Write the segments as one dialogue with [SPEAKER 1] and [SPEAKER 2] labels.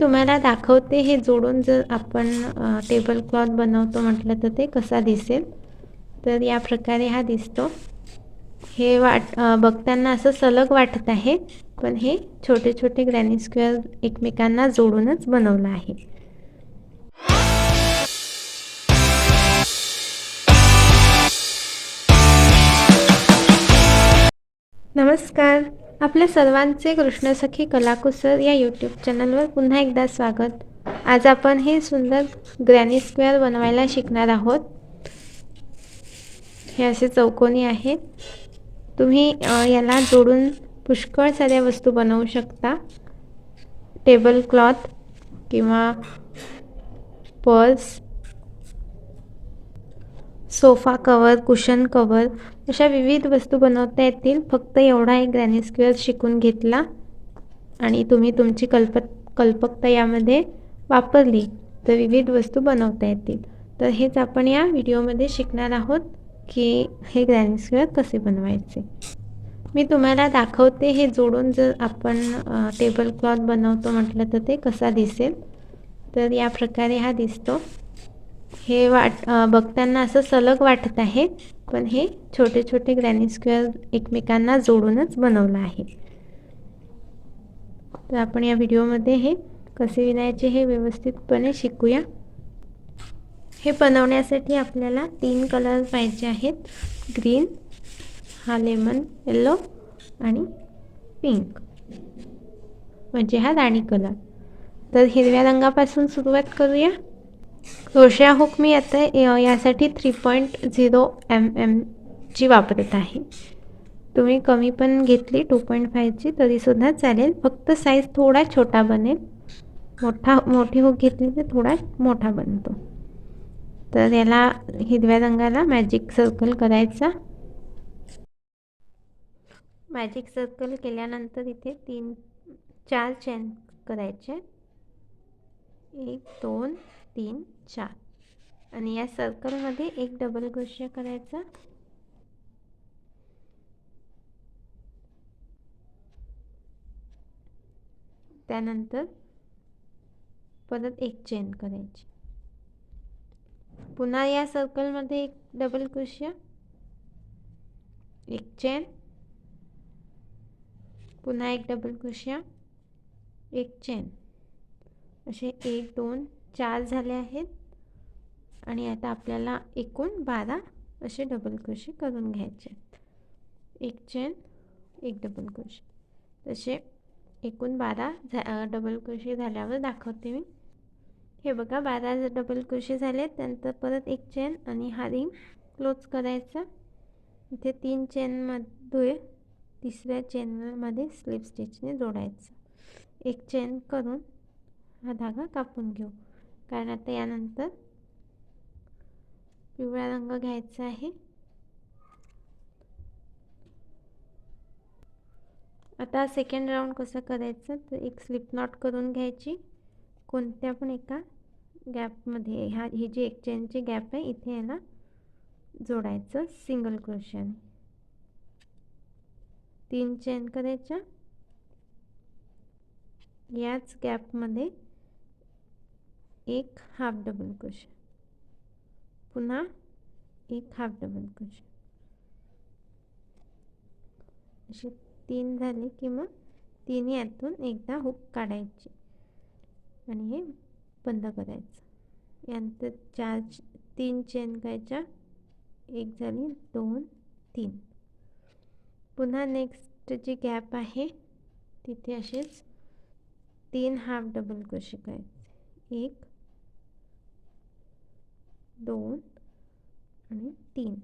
[SPEAKER 1] तुम्हाला दाखवते हे जोडून जर आपण टेबल क्लॉथ बनवतो म्हटलं तर ते कसा दिसेल. तर या प्रकारे हा दिसतो. हे बघताना असं सलग वाटत आहे, पण हे छोटे छोटे ग्रॅनी स्क्वेअर एकमेकांना जोडूनच बनवलं आहे. नमस्कार, आपल्या सर्वांचे कृष्णसखी कलाकुसर या यूट्यूब चॅनलवर पुन्हा एकदा स्वागत. आज आपण हे सुंदर ग्रॅनी स्क्वेअर बनवायला शिकणार आहोत. हे असे चौकोनी आहेत. तुम्ही याला जोडून पुष्कळ साऱ्या वस्तू बनवू शकता. टेबल क्लॉथ किंवा purse, sofa cover, cushion cover अशा विविध वस्तू बनवता येतील. फक्त एवढा एक ग्रॅनी स्क्वेअर शिकून घेतला आणि तुम्ही तुमची कल्पकता यामध्ये वापरली तर विविध वस्तू बनवता येतील. तर हेच आपण या व्हिडिओमध्ये शिकणार आहोत की हे ग्रॅनी स्क्वेअर कसे बनवायचे. मी तुम्हाला दाखवते हे जोडून जर आपण टेबल क्लॉथ बनवतो म्हटलं तर ते कसा दिसेल. तर या प्रकारे हा दिसतो. हे बघताना असं सलग वाटत आहे, पण हे छोटे छोटे ग्रॅनी स्क्वेअर एकमेकांना जोडूनच बनवलं आहे. तर आपण या व्हिडिओमध्ये हे कसे विणायचे हे व्यवस्थितपणे शिकूया. हे बनवण्यासाठी आपल्याला 3 कलर पाहिजे आहेत. ग्रीन, हा लेमन येलो आणि पिंक म्हणजे हा राणी कलर. तर हिरव्या रंगापासून सुरुवात करूया. क्रोशा हुक मी आता यासाठी 3.0 mm ची वापरत आहे. तुम्ही कमी पण घेतली 2.5ची तरीसुद्धा चालेल. फक्त साईज थोडा छोटा बनेल. मोठी हुक घेतली तर थोडा मोठा बनतो. तर याला हिरव्या रंगाला मॅजिक सर्कल करायचा. मॅजिक सर्कल केल्यानंतर इथे 4 चेन करायचे. 1 2 3 4 आणि या सर्कलमध्ये एक डबल क्रोशिया करायचा. त्यानंतर परत एक चेन करायची. पुन्हा या सर्कलमध्ये एक डबल क्रोशिया, एक चेन, पुन्हा एक डबल क्रोशिया, एक चेन. असे 1 2 4 झाले आहेत. आणि आता आपल्याला एकूण 12 असे डबल क्रोशे करून घ्यायचे. एक चेन, एक डबल क्रोशे, तसे एकूण 12 डबल क्रोशे झाल्यावर दाखवते मी. हे बघा 12 डबल क्रोशे झाले. त्यानंतर परत एक चेन आणि हा रिंग क्लोज करायचा. इथे 3 चेनमध्ये तिसऱ्या चेनमध्ये स्लिप स्टिचने जोडायचं. एक चेन करून हा धागा कापून घेऊ, कारण आता यानंतर पिवळा रंग घ्यायचा आहे. आता सेकंड राऊंड कसं करायचं, तर एक स्लिप नॉट करून घ्यायची कोणत्या पण एका गॅपमध्ये. ही जी एक चेनची गॅप आहे इथे याला जोडायचं सिंगल क्रोशियाने. 3 चेन करायच्या. याच गॅपमध्ये एक हाफ डबल क्रोशिया, पुन्हा एक हाफ डबल क्रोशिया. असे 3 झाले की मग तिन्ही यातून एकदा हुक काढायची आणि हे बंद करायचं. यानंतर 3 चेन करायच्या. एक झाली, 2 3. पुन्हा नेक्स्ट जी गॅप आहे तिथे असेच 3 हाफ डबल क्रोशिया करायचे. 1 2 आणि 3.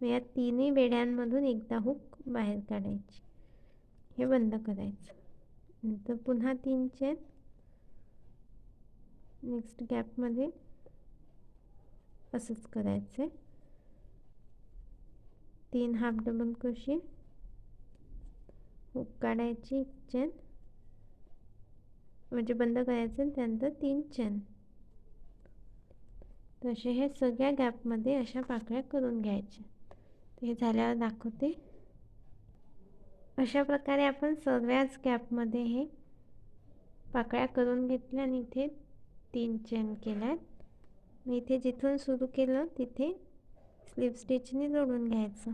[SPEAKER 1] या तिन्ही बेड्यांमधून एकदा हुक बाहेर काढायची, हे बंद करायचं. नंतर पुन्हा 3 चेन. नेक्स्ट गॅपमध्ये असंच करायचं. 3 हाफ डबल क्रोशिया, हुक काढायची, एक चेन म्हणजे बंद करायचं. त्यानंतर 3 चेन. तसे हे सगळ्या गॅपमध्ये अशा पाकळ्या करून घ्यायच्या. हे झाल्यावर दाखवते. अशा प्रकारे आपण सर्वच गॅपमध्ये हे पाकळ्या करून घेतल्या आणि इथे 3 चेन केल्यात. मी इथे जिथून सुरू केलं तिथे स्लिप स्टिचने जोडून घ्यायचं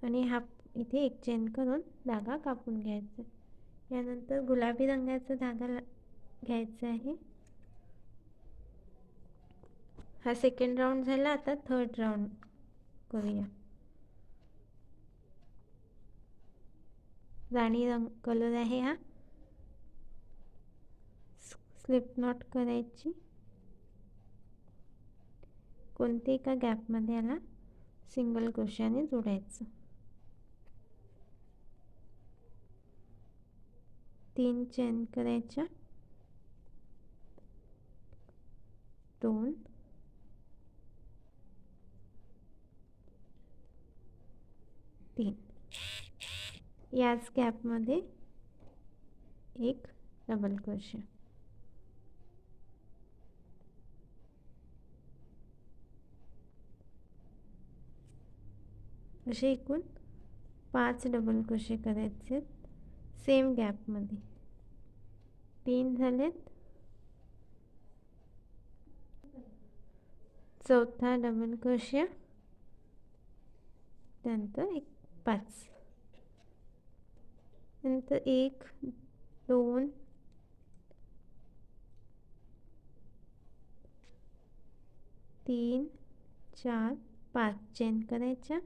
[SPEAKER 1] आणि इथे 1 चेन करून धागा कापून घ्यायचा. यानंतर गुलाबी रंगाचा धागा घ्यायचा आहे. हा सेकंड राऊंड झाला. आता थर्ड राऊंड करूया. राणी रंग कलर आहे हा. स्लिप नॉट करायची. कोणत्या एका गॅपमध्ये याला सिंगल क्रोशाने जोडायचं. 3 चेन करायच्या. 2 3. याच गॅपमध्ये एक डबल क्रोशे. असे एकूण 5 डबल क्रोशे करायचे सेम गॅपमध्ये. 3 झालेत. चौथा डबल क्रोशे, त्यानंतर एक 5, नंतर 1 2 3 4 5 चेन करायच्या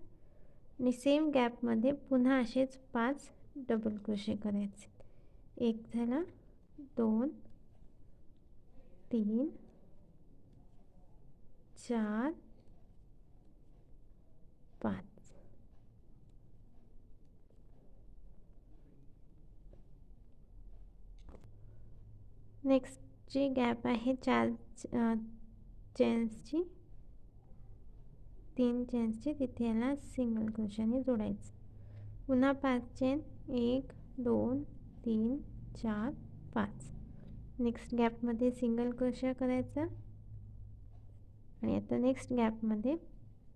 [SPEAKER 1] आणि सेम गॅपमध्ये पुन्हा असेच 5 डबल क्रोशे करायचे. 1 झाला, 2 3 4 5. नेक्स्ट जी गॅप आहे 4 चेन्सची, 3 चेन्सची, तिथे याला सिंगल क्रोशाने जोडायचं. पुन्हा 5 चेन, 1 2 3 4 5. नेक्स्ट गॅपमध्ये सिंगल क्रोशा करायचा आणि आता नेक्स्ट गॅपमध्ये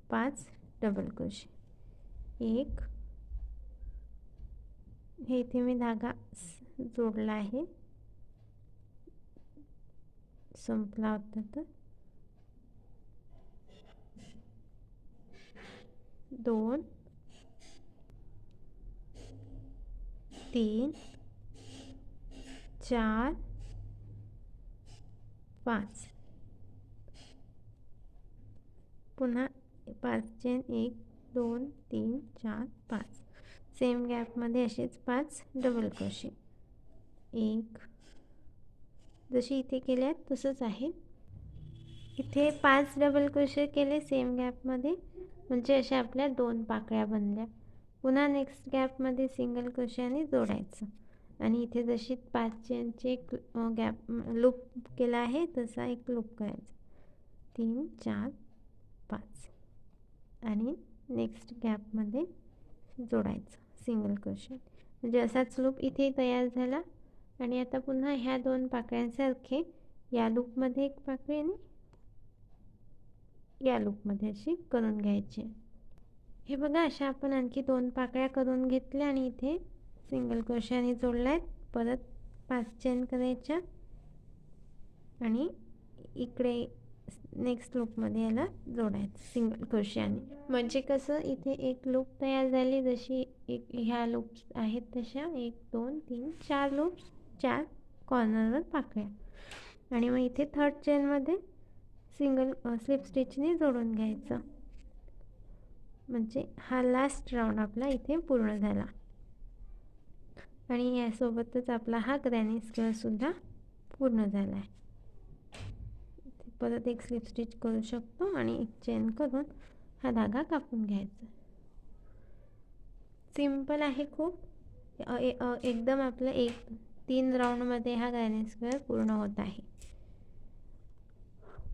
[SPEAKER 1] 5 डबल क्रोशे. 1, हे इथे मी धागा जोडला आहे, संपला होता तर. 2 3 4 5. पुन्हा 5 चेन, 1 2 3 4 5. सेम गॅपमध्ये असेच 5 डबल क्रोशे. 1, जशी इथे केल्यात तसंच आहे. इथे 5 डबल क्रोशे केले सेम गॅपमध्ये, म्हणजे अशा आपल्या 2 पाकळ्या बनल्या. पुन्हा नेक्स्ट गॅपमध्ये सिंगल क्रोशाने जोडायचं आणि इथे जशी 5 चेनचे एक गॅप लूप केला आहे तसा एक लूप करायचा. 3 4 5 आणि नेक्स्ट गॅपमध्ये जोडायचं सिंगल क्रोशे. म्हणजे असाच लूप इथे तयार झाला. आणि आता पुन्हा ह्या 2 पाकळ्यांसारखे या लूपमध्ये एक पाकळी आणि या लूपमध्ये अशी करून घ्यायची. हे बघा, अशा आपण आणखी 2 पाकळ्या करून घेतल्या आणि इथे सिंगल क्रोशाने जोडल्यात. परत 5 चेन करायच्या आणि इकडे नेक्स्ट लूपमध्ये याला जोडायचं सिंगल क्रोशाने. म्हणजे कसं, इथे एक लूप तयार झाली, जशी एक ह्या लूप्स आहेत तशा 1 2 3 4 लूप्स, 4 कॉर्नरवर पाकळ्या. आणि मग इथे थर्ड चेनमध्ये सिंगल स्लिप स्टिचने जोडून घ्यायचं. म्हणजे हा लास्ट राऊंड आपला इथे पूर्ण झाला. आणि यासोबतच आपला हा ग्रॅनी स्क्वेअरसुद्धा पूर्ण झाला आहे. परत एक स्लिप स्टिच करू शकतो आणि एक चेन करून हा धागा कापून घ्यायचा. सिंपल आहे खूप. एकदम आपलं 3 राऊंडमध्ये हा ग्रॅनी स्क्वेअर पूर्ण होत आहे.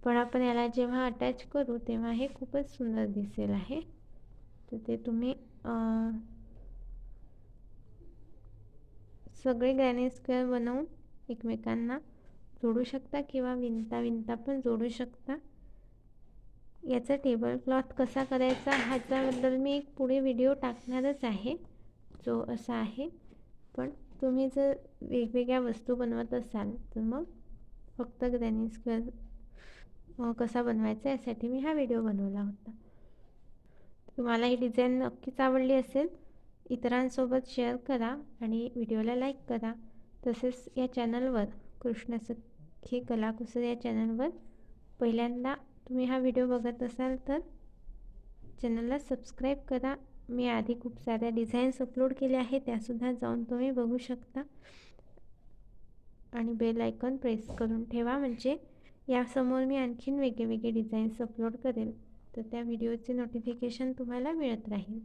[SPEAKER 1] पण आपण याला जेव्हा अटॅच करू तेव्हा हे खूपच सुंदर दिसेल आहे. तर ते तुम्ही सगळे ग्रॅनी स्क्वेअर बनवून एकमेकांना जोडू शकता किंवा विणता पण जोडू शकता. याचा टेबल क्लॉथ कसा करायचा ह्याच्याबद्दल मी एक पुढे व्हिडिओ टाकणारच आहे, जो असा आहे. पण तुम्ही जर वेगवेगळ्या वस्तू बनवत असाल तर मग फक्त ग्रॅनी स्क्वेअर कसा बनवायचा यासाठी मी हा व्हिडिओ बनवला होता. तुम्हाला ही डिझाईन नक्कीच आवडली असेल. इतरांसोबत शेअर करा आणि व्हिडिओला लाईक करा. तसेच या चॅनलवर कृष्णसखी कलाकुसर या चॅनलवर पहिल्यांदा तुम्ही हा व्हिडिओ बघत असाल तर चॅनलला सबस्क्राईब करा. मी आधी खूप साऱ्या डिझाईन्स अपलोड केल्या आहेत, त्यासुद्धा जाऊन तुम्ही बघू शकता. आणि बेल आयकॉन प्रेस करून ठेवा, म्हणजे यासमोर मी आणखीन वेगळे डिझाईन्स अपलोड करेल तर त्या व्हिडिओचे नोटिफिकेशन तुम्हाला मिळत राहील.